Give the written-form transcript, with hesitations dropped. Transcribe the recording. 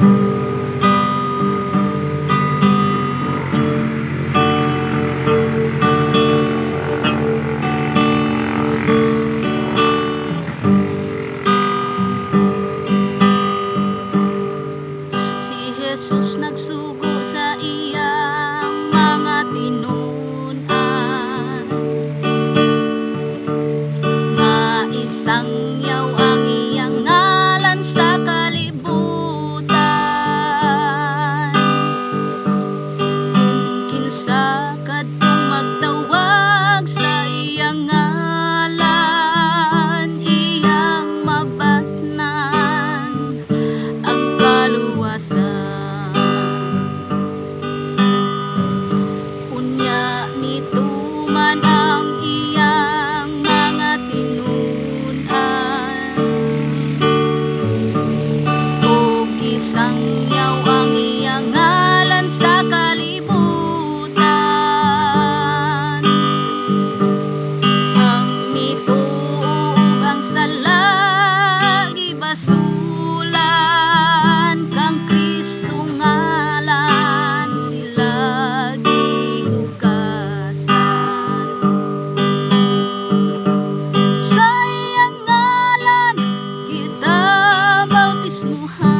Si Jesus nagsugo sa iyang mga tinunan, nga isangyaw ang iyang ngalan sa kalibutan. Kung kinsa kadtong magtawag sa iyang ngalan, iyang mabatnan ang kaluwasan. Unya mituman ang iyang mga tinunan, o kisangyaw ang iyang ngalan sa kalibutan. Ang mituog ang sala gibasulan, kang Kristo ngalan sila gihugasan. Sa iyang ngalan kita bautismuhan,